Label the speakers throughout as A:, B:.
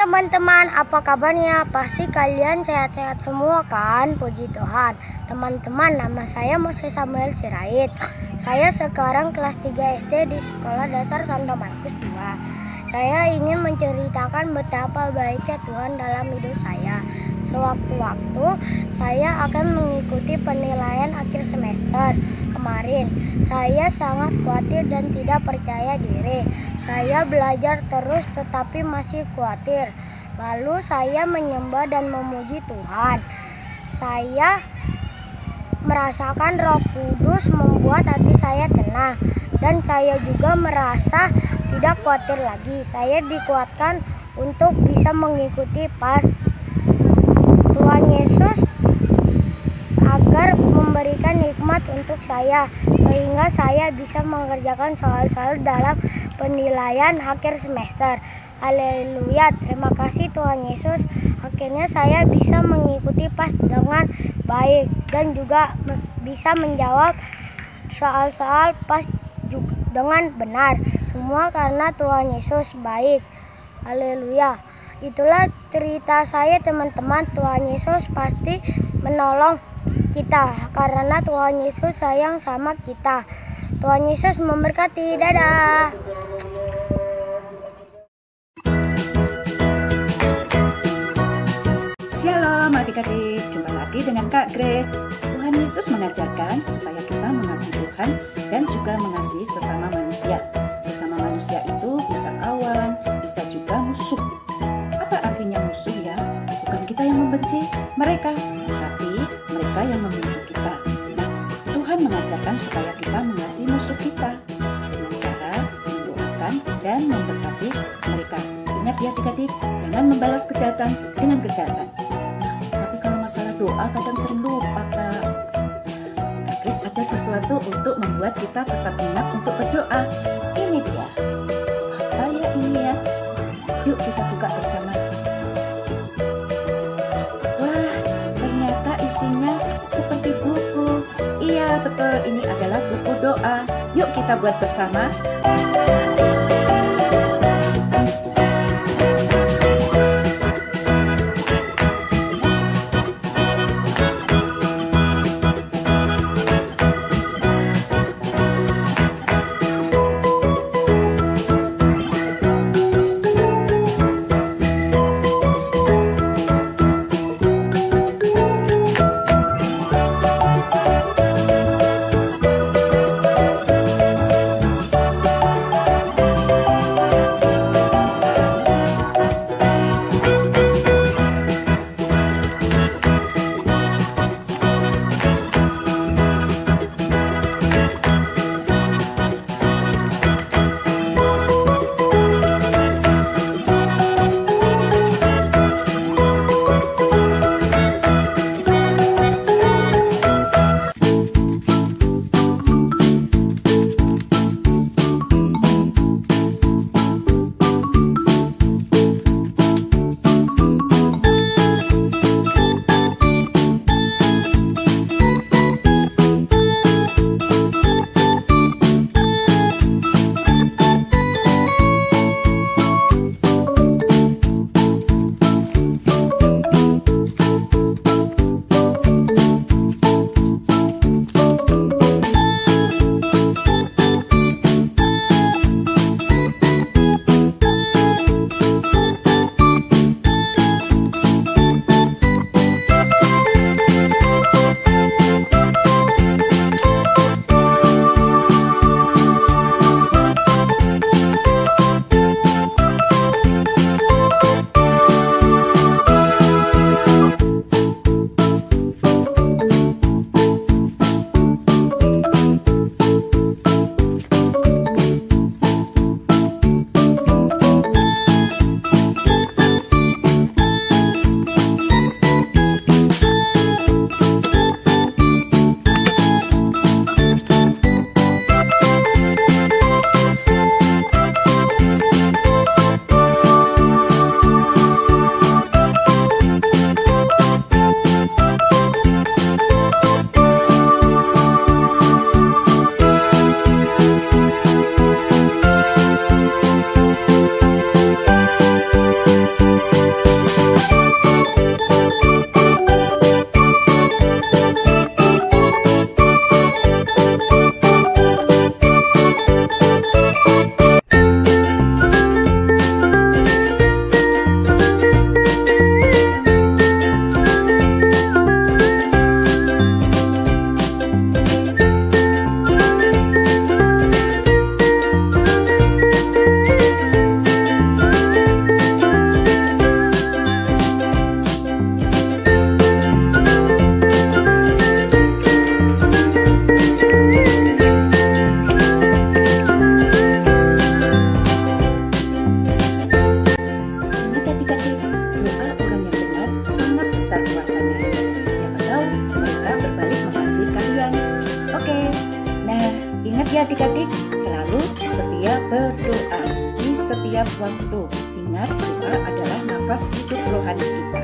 A: teman-teman, apa kabarnya? Pasti kalian sehat-sehat semua kan? Puji Tuhan. Teman-teman, nama saya Moses Samuel Sirait. Saya sekarang kelas 3 SD di Sekolah Dasar Santo Markus II. Saya ingin menceritakan betapa baiknya Tuhan dalam hidup saya. Sewaktu-waktu saya akan mengikuti penilaian akhir semester. Kemarin, saya sangat khawatir dan tidak percaya diri. Saya belajar terus tetapi masih khawatir. Lalu saya menyembah dan memuji Tuhan. Saya merasakan Roh Kudus membuat hati saya tenang. Dan saya juga merasa tidak khawatir lagi. Saya dikuatkan untuk bisa mengikuti pas Tuhan Yesus agar memberikan hikmat untuk saya, sehingga saya bisa mengerjakan soal-soal dalam penilaian akhir semester. Haleluya, terima kasih Tuhan Yesus. Akhirnya saya bisa mengikuti pas dengan baik dan juga bisa menjawab soal-soal pas juga dengan benar. Semua karena Tuhan Yesus baik. Haleluya. Itulah cerita saya teman-teman. Tuhan Yesus pasti menolong kita karena Tuhan Yesus sayang sama kita. Tuhan Yesus memberkati. Dadah.
B: Shalom adik-adik, jumpa lagi dengan Kak Grace. Tuhan Yesus mengajarkan supaya kita mengasihi Tuhan dan juga mengasihi sesama manusia. Sesama manusia itu bisa kawan, bisa juga musuh. Apa artinya musuh ya? Bukan kita yang membenci mereka, tapi mereka yang membenci kita. Nah, Tuhan mengajarkan supaya kita mengasihi musuh kita dengan cara mendoakan dan memberkati mereka. Ingat ya adik-adik, jangan membalas kejahatan dengan kejahatan. Nah, tapi kalau masalah doa kadang sering lupa Kak. Kris ada sesuatu untuk membuat kita tetap ingat untuk berdoa. Ini dia. Apa ya ini ya? Yuk kita buka bersama. Wah, ternyata isinya seperti buku. Iya betul, ini adalah buku doa. Yuk kita buat bersama. adik-adik selalu setia berdoa di setiap waktu. Ingat, doa adalah nafas hidup rohani kita.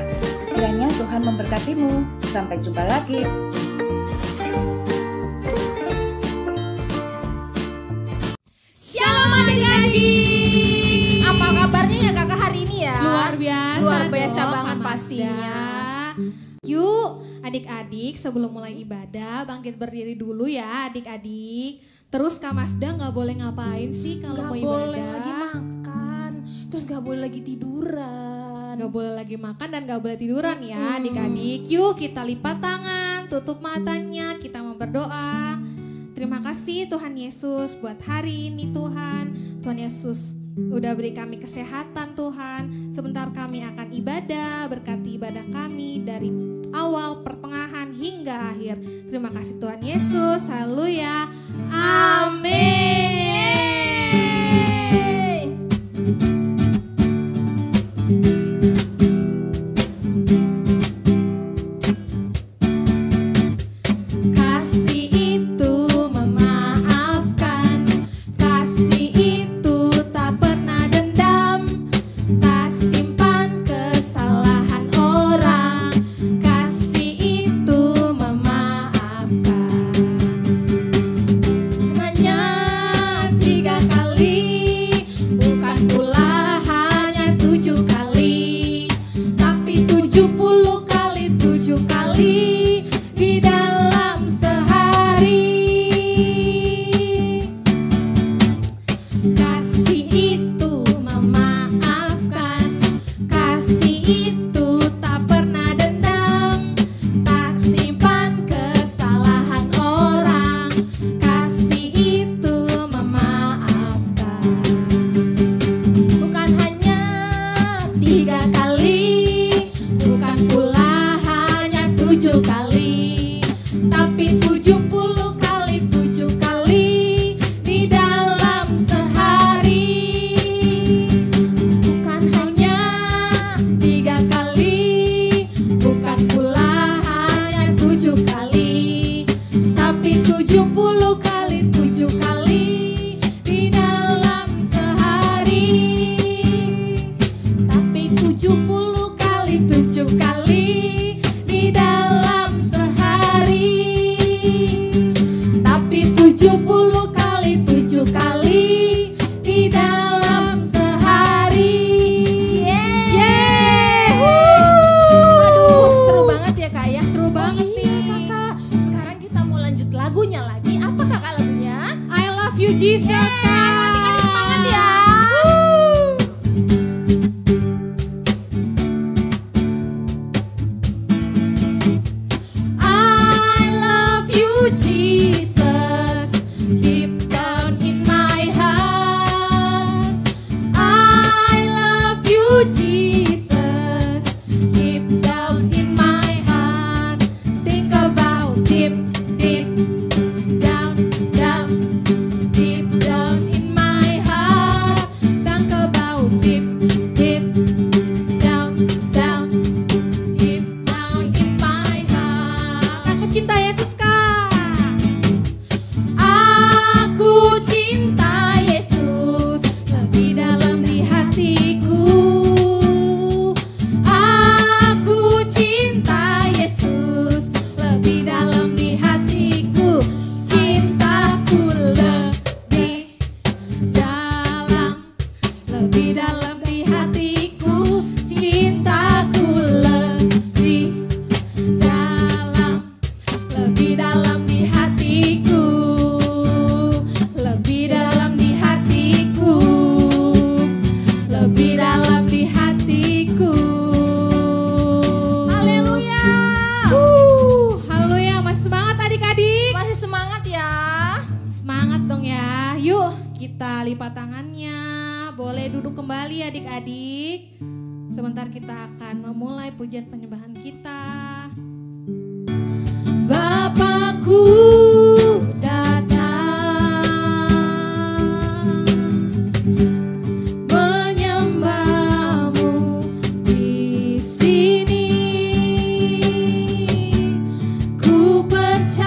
B: Kiranya Tuhan memberkatimu. Sampai jumpa lagi.
C: Shalom adik-adik. Apa kabarnya ya kakak hari ini ya?
D: Luar biasa.
C: Luar biasa
D: dong,
C: banget
D: Kak
C: pastinya.
D: Masda. Yuk adik-adik sebelum mulai ibadah bangkit berdiri dulu ya adik-adik. Terus Kak Masda gak boleh ngapain sih kalau mau
C: Gak
D: ibadah?
C: boleh lagi makan, terus gak boleh lagi tiduran.
D: Gak boleh lagi makan dan gak boleh tiduran ya adik-adik. Yuk kita lipat tangan, tutup matanya, kita mau berdoa. Terima kasih Tuhan Yesus buat hari ini Tuhan. Tuhan Yesus udah beri kami kesehatan Tuhan. Sebentar kami akan ibadah, berkati ibadah kami dari awal, pertengahan hingga akhir. Terima kasih Tuhan Yesus, haleluya, amin. Kasih itu memaafkan, kasih itu tak pernah dendam, tak simpan kesalahan orang, kasih itu memaafkan. Hanya 3 kali, bukan pula hanya 7 kali, tapi 70 kali 7 kali di dalam sehari. Kasih itu memaafkan, kasih itu tak pernah dendam, tak simpan kesalahan orang, kasih itu memaafkan. Bukan hanya 3 kali, bukan pula hanya 7 kali, tapi 70 kali 7 kali di dalam sehari. Bukan hanya 3 kali, bukan pula hanya 7 kali, tapi 70 kali 7 kali di dalam sehari. Tapi 70 kali 7 kali di dalam sehari. Tapi 70 kali 7 kali di dalam sehari.
C: Aduh, seru banget ya kak ya.
D: Seru banget
C: Iya
D: nih.
C: kakak. Sekarang kita mau lanjut lagunya lagi. Apa kakak lagunya?
D: I love you Jesus, Kak.
C: Adik-adik semangat ya.
D: I love you Jesus, deep down in my heart. I love you Jesus, deep down in my heart. Think about deep, deep down, down, deep down in my heart. Think about deep, deep down, down, deep down in my heart. Kakak cinta Yesus Kak. Aku cinta Yesus lebih dalam di hatiku. Aku cinta Yesus lebih dalam di hatiku. Cintaku lebih dalam di hatiku. Cintaku lebih dalam di hatiku. Lebih dalam di hatiku. Lebih dalam di hatiku.
C: Haleluya.
D: Haleluya, masih semangat adik-adik?
C: Masih semangat ya.
D: Semangat dong ya. Yuk kita lipat tangannya. Boleh duduk kembali adik-adik. Sebentar kita akan memulai pujian penyembahan kita. Bapakku datang menyembahmu di sini. Ku percayakan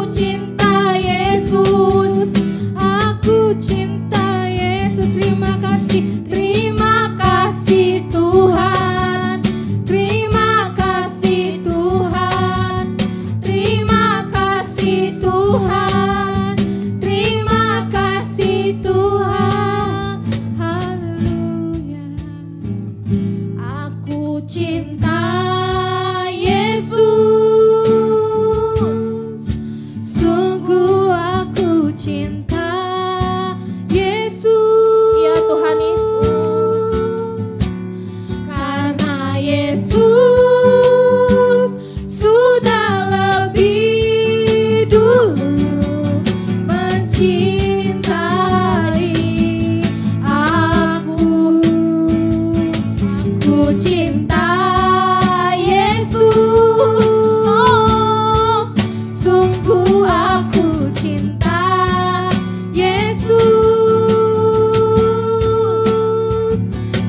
D: cinta Yesus, aku cinta Yesus. Terima kasih Tuhan, terima kasih Tuhan, terima kasih Tuhan, terima kasih Tuhan. Haleluya. Aku cinta Yesus, sungguh aku cinta Yesus.
C: Ya Tuhan Yesus,
D: Karena Yesus sudah lebih dulu mencintai aku. Aku cinta Yesus, oh, sungguh aku cinta Yesus.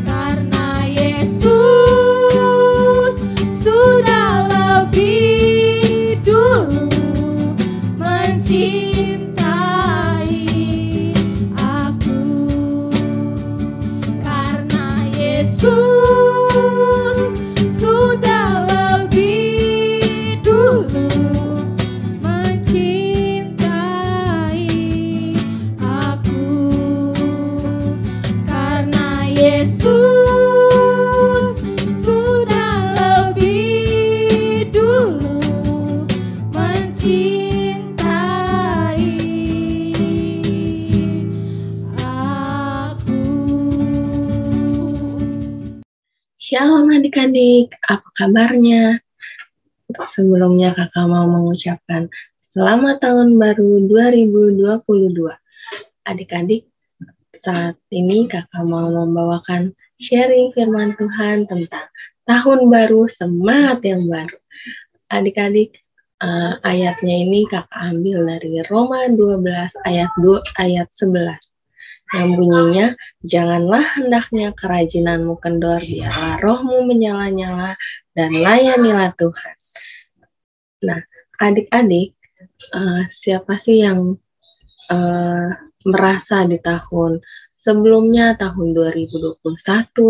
D: Karena Yesus sudah lebih dulu mencintai aku. Karena Yesus sudah lebih dulu mencintai aku. Karena Yesus sudah lebih dulu mencintai aku.
E: Shalom adik-adik, apa kabarnya? Sebelumnya kakak mau mengucapkan selamat tahun baru 2022. Adik-adik, saat ini kakak mau membawakan sharing firman Tuhan tentang tahun baru, semangat yang baru. Adik-adik, ayatnya ini kakak ambil dari Roma 12 ayat 11. Yang bunyinya, janganlah hendaknya kerajinanmu kendor, biarlah rohmu menyala-nyala dan layanilah Tuhan. Nah, adik-adik, siapa sih yang merasa di tahun sebelumnya, tahun 2021,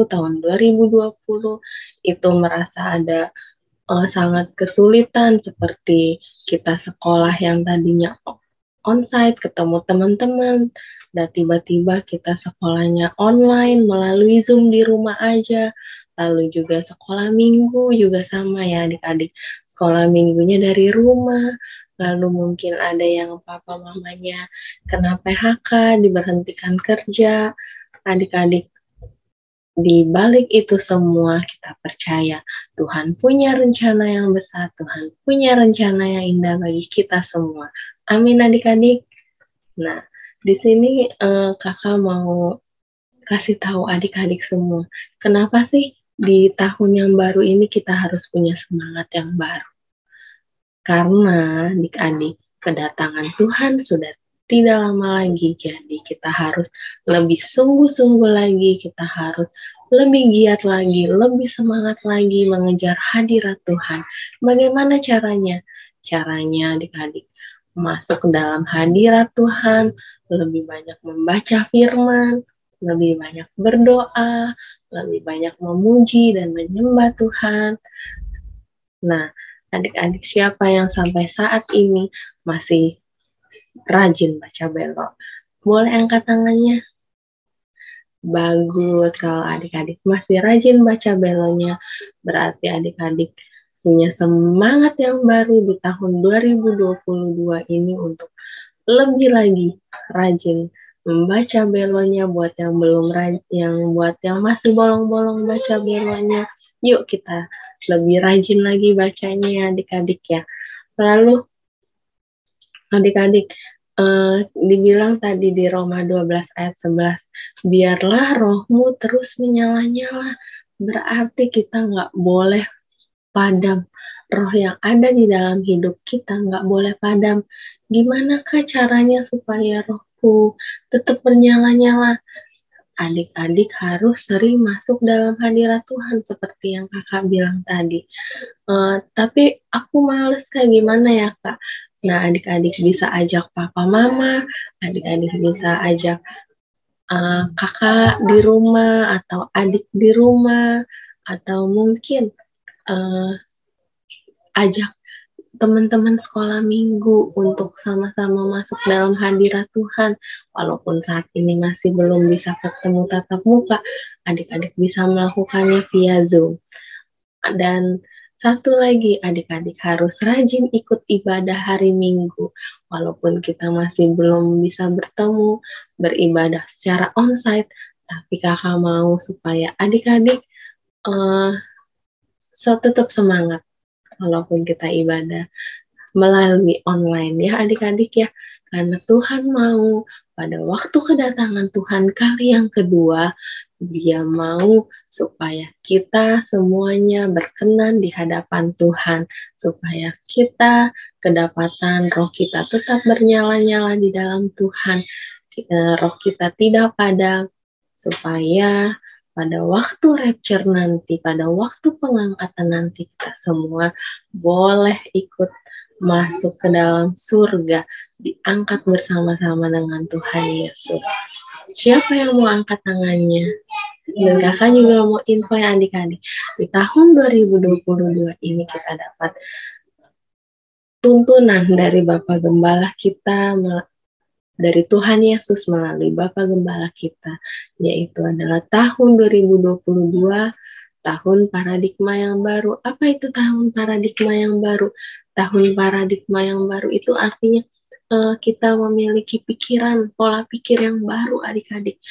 E: tahun 2020, itu merasa ada sangat kesulitan, seperti kita sekolah yang tadinya onsite, ketemu teman-teman, dan tiba-tiba kita sekolahnya online melalui Zoom di rumah aja. Lalu juga sekolah minggu juga sama ya adik-adik. Sekolah minggunya dari rumah. Lalu mungkin ada yang papa mamanya kena PHK, diberhentikan kerja. Adik-adik, di balik itu semua kita percaya Tuhan punya rencana yang besar, Tuhan punya rencana yang indah bagi kita semua. Amin adik-adik. Nah, di sini kakak mau kasih tahu adik-adik semua, kenapa sih di tahun yang baru ini kita harus punya semangat yang baru? Karena adik-adik, kedatangan Tuhan sudah tidak lama lagi, jadi kita harus lebih sungguh-sungguh lagi, kita harus lebih giat lagi, lebih semangat lagi mengejar hadirat Tuhan. Bagaimana caranya? Caranya adik-adik masuk ke dalam hadirat Tuhan, lebih banyak membaca firman, lebih banyak berdoa, lebih banyak memuji dan menyembah Tuhan. Nah, adik-adik siapa yang sampai saat ini masih rajin baca belok? Boleh angkat tangannya? Bagus, kalau adik-adik masih rajin baca beloknya, berarti adik-adik punya semangat yang baru di tahun 2022 ini untuk lebih lagi rajin membaca beloknya. Buat yang belum rajin, buat yang masih bolong-bolong baca beloknya, yuk kita lebih rajin lagi bacanya adik-adik ya. Lalu adik-adik, dibilang tadi di Roma 12 ayat 11, biarlah rohmu terus menyala-nyala, berarti kita nggak boleh padam. Roh yang ada di dalam hidup kita nggak boleh padam. Gimana kah caranya supaya rohku tetap bernyala-nyala? Adik-adik harus sering masuk dalam hadirat Tuhan seperti yang kakak bilang tadi. Tapi aku males, kayak gimana ya kak? Nah, adik-adik bisa ajak papa mama, adik-adik bisa ajak kakak di rumah atau adik di rumah, atau mungkin ajak teman-teman sekolah minggu untuk sama-sama masuk dalam hadirat Tuhan. Walaupun saat ini masih belum bisa ketemu tatap muka, adik-adik bisa melakukannya via Zoom. Dan satu lagi, adik-adik harus rajin ikut ibadah hari Minggu. Walaupun kita masih belum bisa bertemu, beribadah secara onsite, tapi kakak mau supaya adik-adik tetap semangat walaupun kita ibadah melalui online ya adik-adik ya. Karena Tuhan mau pada waktu kedatangan Tuhan kali yang kedua, Dia mau supaya kita semuanya berkenan di hadapan Tuhan, supaya kita kedapatan roh kita tetap bernyala-nyala di dalam Tuhan, roh kita tidak padam, supaya pada waktu rapture nanti, pada waktu pengangkatan nanti, kita semua boleh ikut masuk ke dalam surga, diangkat bersama-sama dengan Tuhan Yesus. Siapa yang mau angkat tangannya? Dan kakak juga mau info ya adik-adik. Di tahun 2022 ini kita dapat tuntunan dari Bapak Gembala kita, dari Tuhan Yesus melalui Bapak Gembala kita, yaitu adalah tahun 2022, tahun paradigma yang baru. Apa itu tahun paradigma yang baru? Tahun paradigma yang baru itu artinya kita memiliki pikiran, pola pikir yang baru adik-adik.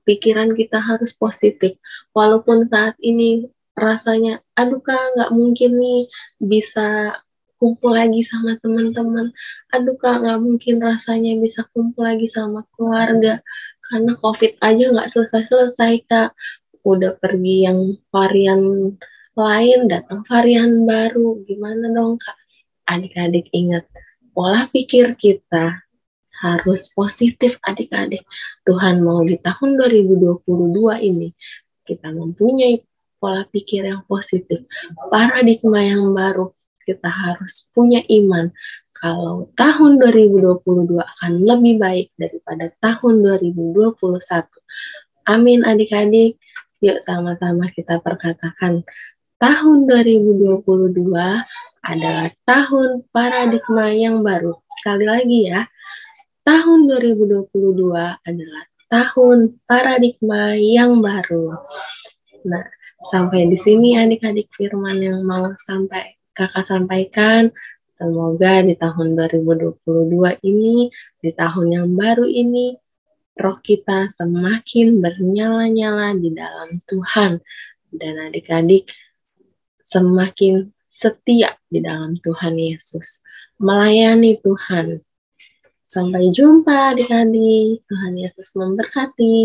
E: Pikiran kita harus positif. Walaupun saat ini rasanya, aduh kak nggak mungkin nih bisa kumpul lagi sama teman-teman. Aduh kak, nggak mungkin rasanya bisa kumpul lagi sama keluarga. Karena COVID aja nggak selesai-selesai kak. Udah pergi yang varian lain, datang varian baru. Gimana dong kak? Adik-adik ingat, pola pikir kita harus positif adik-adik. Tuhan mau di tahun 2022 ini kita mempunyai pola pikir yang positif. Paradigma yang baru. Kita harus punya iman kalau tahun 2022 akan lebih baik daripada tahun 2021. Amin adik-adik. Yuk sama-sama kita perkatakan, tahun 2022 adalah tahun paradigma yang baru. Sekali lagi ya, tahun 2022 adalah tahun paradigma yang baru. Nah, sampai di sini adik-adik firman yang mau kakak sampaikan. Semoga di tahun 2022 ini, di tahun yang baru ini, roh kita semakin bernyala-nyala di dalam Tuhan. Dan adik-adik semakin setia di dalam Tuhan Yesus. Melayani Tuhan. Sampai jumpa adik-adik. Tuhan Yesus memberkati.